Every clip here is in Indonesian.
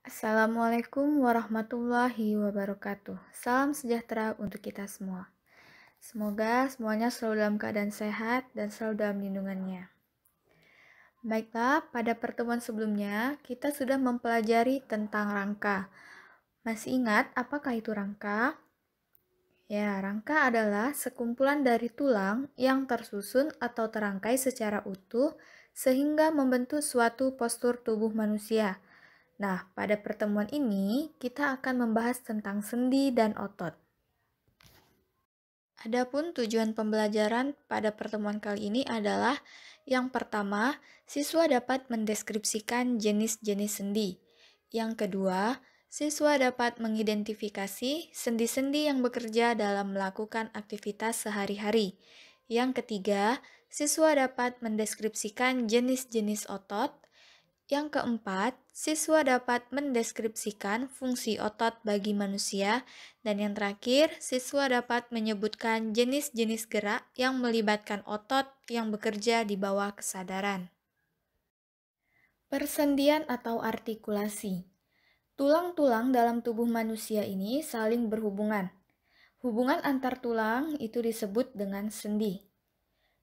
Assalamualaikum warahmatullahi wabarakatuh. Salam sejahtera untuk kita semua. Semoga semuanya selalu dalam keadaan sehat dan selalu dalam lindungannya. Baiklah, pada pertemuan sebelumnya kita sudah mempelajari tentang rangka. Masih ingat apakah itu rangka? Ya, rangka adalah sekumpulan dari tulang yang tersusun atau terangkai secara utuh sehingga membentuk suatu postur tubuh manusia. Nah, pada pertemuan ini kita akan membahas tentang sendi dan otot. Adapun tujuan pembelajaran pada pertemuan kali ini adalah yang pertama, siswa dapat mendeskripsikan jenis-jenis sendi. Yang kedua, siswa dapat mengidentifikasi sendi-sendi yang bekerja dalam melakukan aktivitas sehari-hari. Yang ketiga, siswa dapat mendeskripsikan jenis-jenis otot. Yang keempat, siswa dapat mendeskripsikan fungsi otot bagi manusia. Dan yang terakhir, siswa dapat menyebutkan jenis-jenis gerak yang melibatkan otot yang bekerja di bawah kesadaran. Persendian atau artikulasi. Tulang-tulang dalam tubuh manusia ini saling berhubungan. Hubungan antar tulang itu disebut dengan sendi.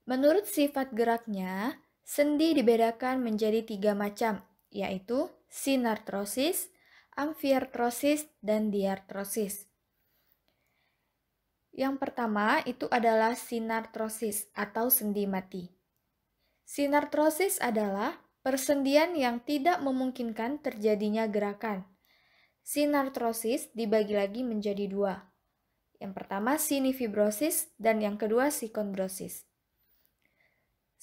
Menurut sifat geraknya, sendi dibedakan menjadi 3 macam, yaitu sinartrosis, amfiartrosis, dan diartrosis. Yang pertama itu adalah sinartrosis atau sendi mati. Sinartrosis adalah persendian yang tidak memungkinkan terjadinya gerakan. Sinartrosis dibagi lagi menjadi 2. Yang pertama sinifibrosis dan yang kedua sikondrosis.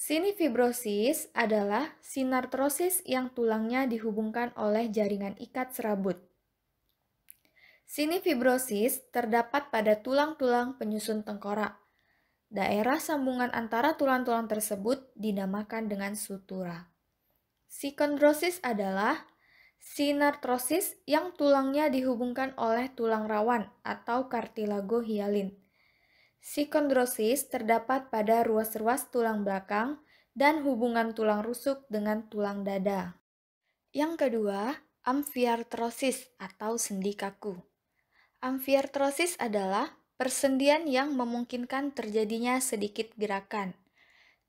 Sinifibrosis adalah sinartrosis yang tulangnya dihubungkan oleh jaringan ikat serabut. Sinifibrosis terdapat pada tulang-tulang penyusun tengkorak. Daerah sambungan antara tulang-tulang tersebut dinamakan dengan sutura. Sikondrosis adalah sinartrosis yang tulangnya dihubungkan oleh tulang rawan atau kartilago hialin. Sikondrosis terdapat pada ruas-ruas tulang belakang dan hubungan tulang rusuk dengan tulang dada. Yang kedua, amfiartrosis atau sendi kaku. Amfiartrosis adalah persendian yang memungkinkan terjadinya sedikit gerakan.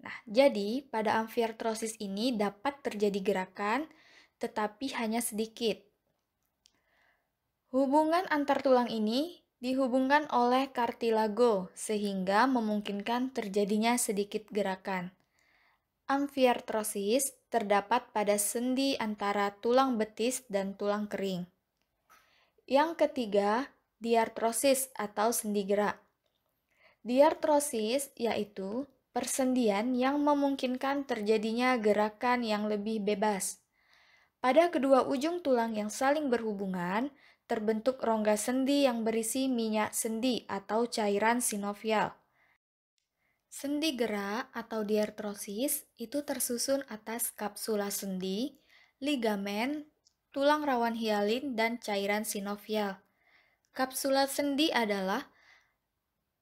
Nah, jadi pada amfiartrosis ini dapat terjadi gerakan, tetapi hanya sedikit. Hubungan antar tulang ini dihubungkan oleh kartilago sehingga memungkinkan terjadinya sedikit gerakan. Amfiartrosis terdapat pada sendi antara tulang betis dan tulang kering. Yang ketiga, diartrosis atau sendi gerak. Diartrosis yaitu persendian yang memungkinkan terjadinya gerakan yang lebih bebas. Pada kedua ujung tulang yang saling berhubungan, terbentuk rongga sendi yang berisi minyak sendi atau cairan sinovial. Sendi gerak atau diartrosis itu tersusun atas kapsula sendi, ligamen, tulang rawan hialin, dan cairan sinovial. Kapsula sendi adalah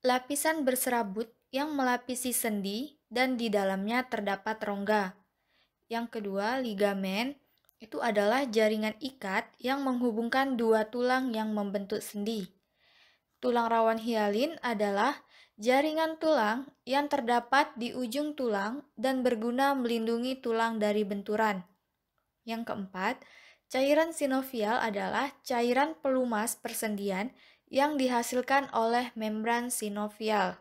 lapisan berserabut yang melapisi sendi dan di dalamnya terdapat rongga. Yang kedua, ligamen itu adalah jaringan ikat yang menghubungkan dua tulang yang membentuk sendi. Tulang rawan hialin adalah jaringan tulang yang terdapat di ujung tulang dan berguna melindungi tulang dari benturan. Yang keempat, cairan sinovial adalah cairan pelumas persendian yang dihasilkan oleh membran sinovial.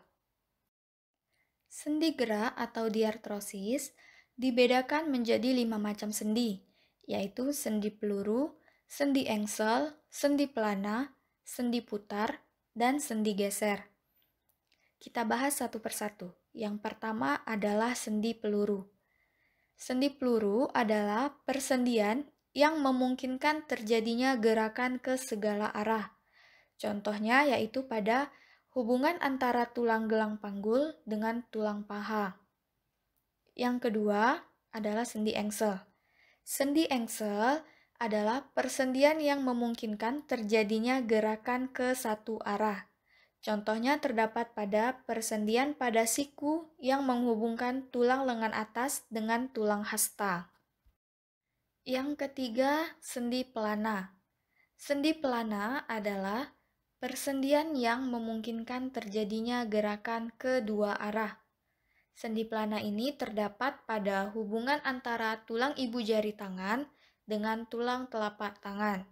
Sendi gerak atau diartrosis dibedakan menjadi 5 macam sendi, yaitu sendi peluru, sendi engsel, sendi pelana, sendi putar, dan sendi geser. Kita bahas satu persatu. Yang pertama adalah sendi peluru. Sendi peluru adalah persendian yang memungkinkan terjadinya gerakan ke segala arah. Contohnya yaitu pada hubungan antara tulang gelang panggul dengan tulang paha. Yang kedua adalah sendi engsel. Sendi engsel adalah persendian yang memungkinkan terjadinya gerakan ke satu arah. Contohnya terdapat pada persendian pada siku yang menghubungkan tulang lengan atas dengan tulang hasta. Yang ketiga, sendi pelana. Sendi pelana adalah persendian yang memungkinkan terjadinya gerakan kedua arah. Sendi pelana ini terdapat pada hubungan antara tulang ibu jari tangan dengan tulang telapak tangan.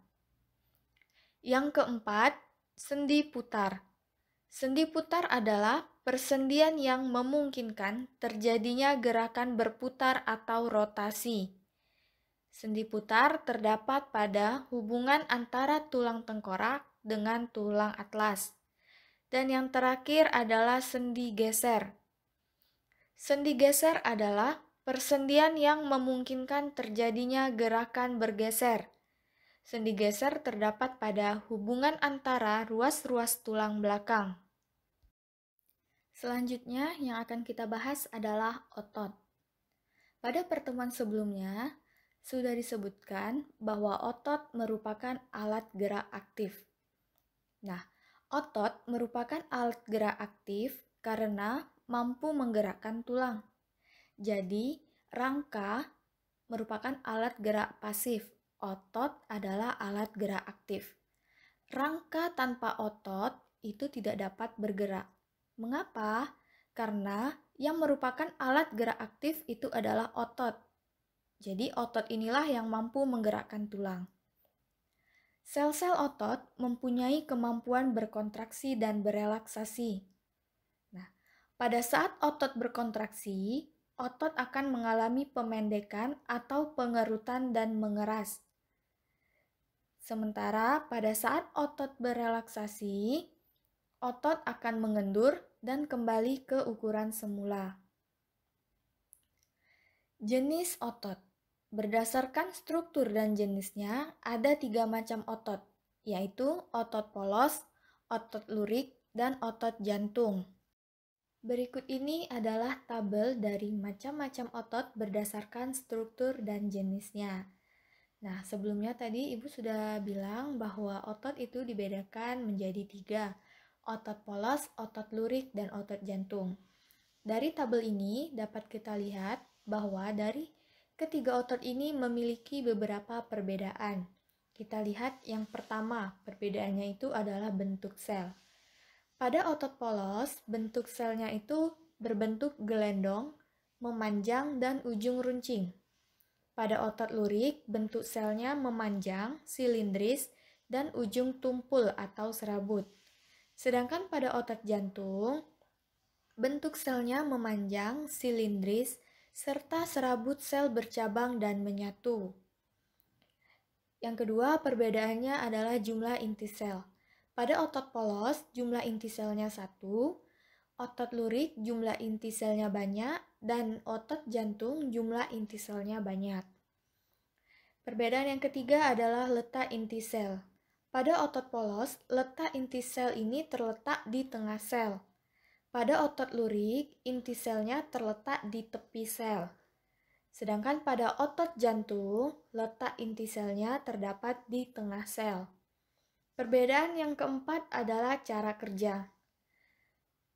Yang keempat, sendi putar. Sendi putar adalah persendian yang memungkinkan terjadinya gerakan berputar atau rotasi. Sendi putar terdapat pada hubungan antara tulang tengkorak dengan tulang atlas. Dan yang terakhir adalah sendi geser. Sendi geser adalah persendian yang memungkinkan terjadinya gerakan bergeser. Sendi geser terdapat pada hubungan antara ruas-ruas tulang belakang. Selanjutnya yang akan kita bahas adalah otot. Pada pertemuan sebelumnya, sudah disebutkan bahwa otot merupakan alat gerak aktif. Nah, otot merupakan alat gerak aktif karena mampu menggerakkan tulang. Jadi, rangka merupakan alat gerak pasif. Otot adalah alat gerak aktif. Rangka tanpa otot itu tidak dapat bergerak. Mengapa? Karena yang merupakan alat gerak aktif itu adalah otot. Jadi otot inilah yang mampu menggerakkan tulang. Sel-sel otot mempunyai kemampuan berkontraksi dan berelaksasi. Nah, pada saat otot berkontraksi, otot akan mengalami pemendekan atau pengerutan dan mengeras. Sementara pada saat otot berelaksasi, otot akan mengendur dan kembali ke ukuran semula. Jenis otot. Berdasarkan struktur dan jenisnya, ada 3 macam otot, yaitu otot polos, otot lurik, dan otot jantung. Berikut ini adalah tabel dari macam-macam otot berdasarkan struktur dan jenisnya. Nah, sebelumnya tadi Ibu sudah bilang bahwa otot itu dibedakan menjadi 3, otot polos, otot lurik, dan otot jantung. Dari tabel ini dapat kita lihat bahwa dari ketiga otot ini memiliki beberapa perbedaan. Kita lihat yang pertama, perbedaannya itu adalah bentuk sel. Pada otot polos, bentuk selnya itu berbentuk gelendong, memanjang, dan ujung runcing. Pada otot lurik, bentuk selnya memanjang, silindris, dan ujung tumpul atau serabut. Sedangkan pada otot jantung, bentuk selnya memanjang, silindris, serta serabut sel bercabang dan menyatu. Yang kedua, perbedaannya adalah jumlah inti sel. Pada otot polos, jumlah inti selnya 1, otot lurik jumlah inti selnya banyak, dan otot jantung jumlah inti selnya banyak. Perbedaan yang ketiga adalah letak inti sel. Pada otot polos, letak inti sel ini terletak di tengah sel. Pada otot lurik, inti selnya terletak di tepi sel. Sedangkan pada otot jantung, letak inti selnya terdapat di tengah sel. Perbedaan yang keempat adalah cara kerja.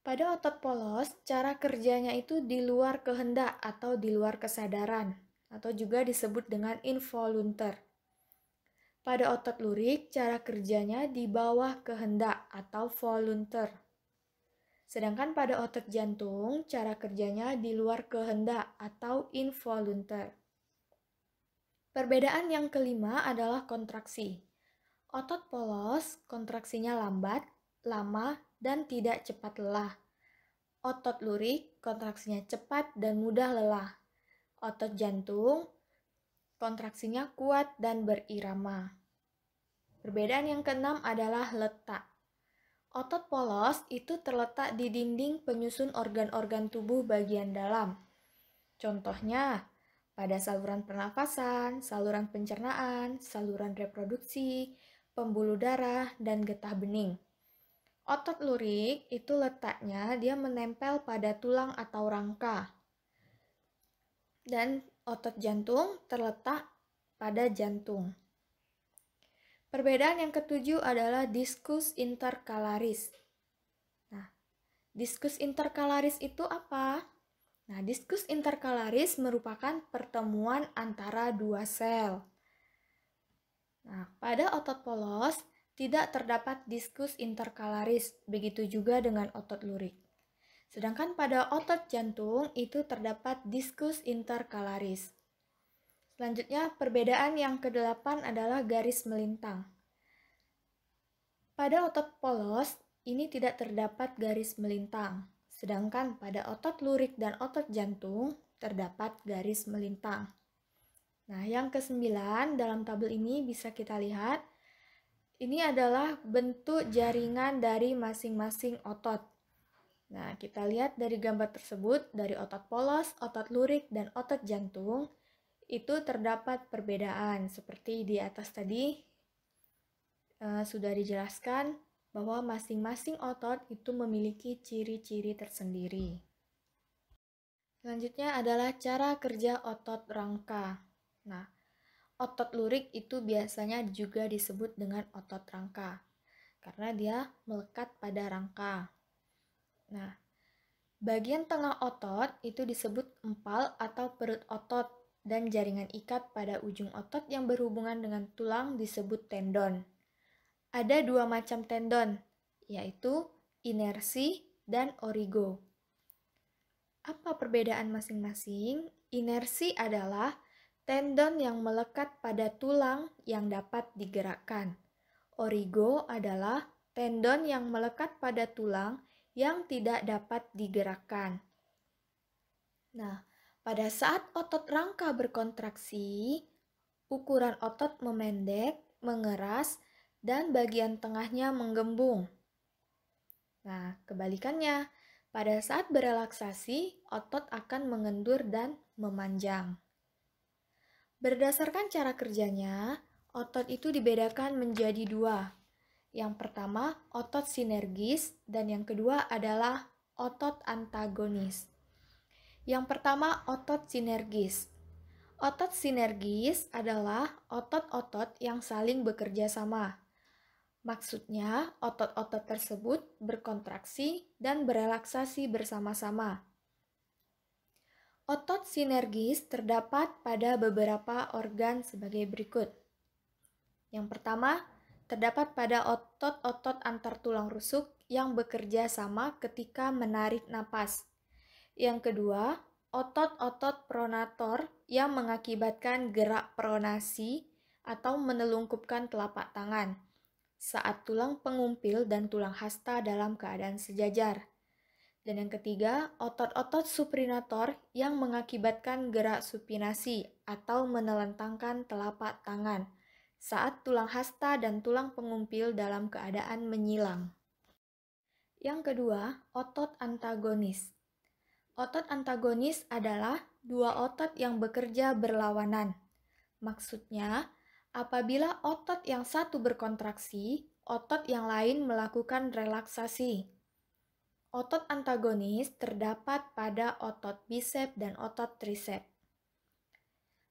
Pada otot polos, cara kerjanya itu di luar kehendak atau di luar kesadaran, atau juga disebut dengan involuntar. Pada otot lurik, cara kerjanya di bawah kehendak atau voluntar. Sedangkan pada otot jantung, cara kerjanya di luar kehendak atau involuntar. Perbedaan yang kelima adalah kontraksi. Otot polos, kontraksinya lambat, lama, dan tidak cepat lelah. Otot lurik, kontraksinya cepat dan mudah lelah. Otot jantung, kontraksinya kuat dan berirama. Perbedaan yang keenam adalah letak. Otot polos itu terletak di dinding penyusun organ-organ tubuh bagian dalam. Contohnya, pada saluran pernafasan, saluran pencernaan, saluran reproduksi, pembuluh darah, dan getah bening. Otot lurik itu letaknya dia menempel pada tulang atau rangka. Dan otot jantung terletak pada jantung. Perbedaan yang ketujuh adalah diskus interkalaris. Nah, diskus interkalaris itu apa? Nah, diskus interkalaris merupakan pertemuan antara dua sel. Nah, Nah, pada otot polos tidak terdapat diskus interkalaris, begitu juga dengan otot lurik. Sedangkan pada otot jantung itu terdapat diskus interkalaris. Selanjutnya, perbedaan yang kedelapan adalah garis melintang. Pada otot polos, ini tidak terdapat garis melintang. Sedangkan pada otot lurik dan otot jantung, terdapat garis melintang. Nah, yang kesembilan dalam tabel ini bisa kita lihat, ini adalah bentuk jaringan dari masing-masing otot. Nah, kita lihat dari gambar tersebut, dari otot polos, otot lurik, dan otot jantung, itu terdapat perbedaan. Seperti di atas tadi, sudah dijelaskan bahwa masing-masing otot itu memiliki ciri-ciri tersendiri. Selanjutnya adalah cara kerja otot rangka. Nah, otot lurik itu biasanya juga disebut dengan otot rangka, karena dia melekat pada rangka. Nah, bagian tengah otot itu disebut empal atau perut otot, dan jaringan ikat pada ujung otot yang berhubungan dengan tulang disebut tendon. Ada dua macam tendon, yaitu inersi dan origo. Apa perbedaan masing-masing? Inersi adalah tendon yang melekat pada tulang yang dapat digerakkan. Origo adalah tendon yang melekat pada tulang yang tidak dapat digerakkan. Nah, pada saat otot rangka berkontraksi, ukuran otot memendek, mengeras, dan bagian tengahnya menggembung. Nah, kebalikannya, pada saat berelaksasi, otot akan mengendur dan memanjang. Berdasarkan cara kerjanya, otot itu dibedakan menjadi dua. Yang pertama, otot sinergis, dan yang kedua adalah otot antagonis. Yang pertama, otot sinergis. Otot sinergis adalah otot-otot yang saling bekerja sama. Maksudnya, otot-otot tersebut berkontraksi dan berelaksasi bersama-sama. Otot sinergis terdapat pada beberapa organ sebagai berikut. Yang pertama, terdapat pada otot-otot antar tulang rusuk yang bekerja sama ketika menarik napas. Yang kedua, otot-otot pronator yang mengakibatkan gerak pronasi atau menelungkupkan telapak tangan saat tulang pengumpil dan tulang hasta dalam keadaan sejajar. Dan yang ketiga, otot-otot suprinator yang mengakibatkan gerak supinasi atau menelentangkan telapak tangan saat tulang hasta dan tulang pengumpil dalam keadaan menyilang. Yang kedua, otot antagonis. Otot antagonis adalah dua otot yang bekerja berlawanan. Maksudnya, apabila otot yang satu berkontraksi, otot yang lain melakukan relaksasi. Otot antagonis terdapat pada otot bisep dan otot trisep.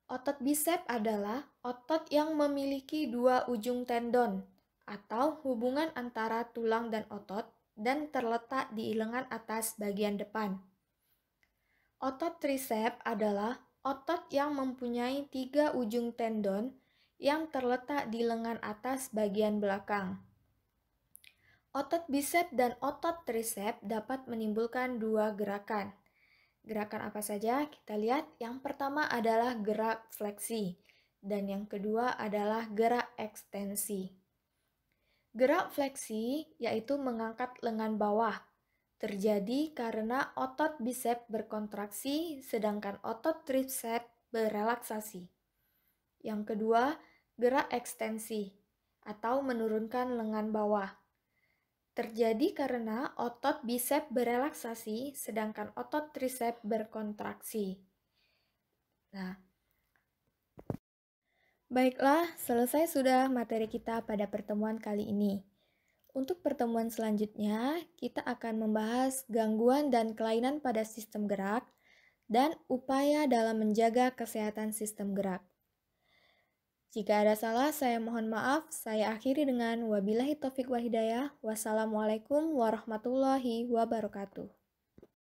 Otot bisep adalah otot yang memiliki dua ujung tendon atau hubungan antara tulang dan otot dan terletak di lengan atas bagian depan. Otot trisep adalah otot yang mempunyai 3 ujung tendon yang terletak di lengan atas bagian belakang. Otot bisep dan otot trisep dapat menimbulkan dua gerakan. Gerakan apa saja? Kita lihat. Yang pertama adalah gerak fleksi, dan yang kedua adalah gerak ekstensi. Gerak fleksi yaitu mengangkat lengan bawah. Terjadi karena otot bisep berkontraksi, sedangkan otot trisep berelaksasi. Yang kedua, gerak ekstensi atau menurunkan lengan bawah. Terjadi karena otot bisep berelaksasi, sedangkan otot trisep berkontraksi. Nah, baiklah, selesai sudah materi kita pada pertemuan kali ini. Untuk pertemuan selanjutnya, kita akan membahas gangguan dan kelainan pada sistem gerak dan upaya dalam menjaga kesehatan sistem gerak. Jika ada salah, saya mohon maaf. Saya akhiri dengan wabillahi taufik wal hidayah. Wassalamualaikum warahmatullahi wabarakatuh.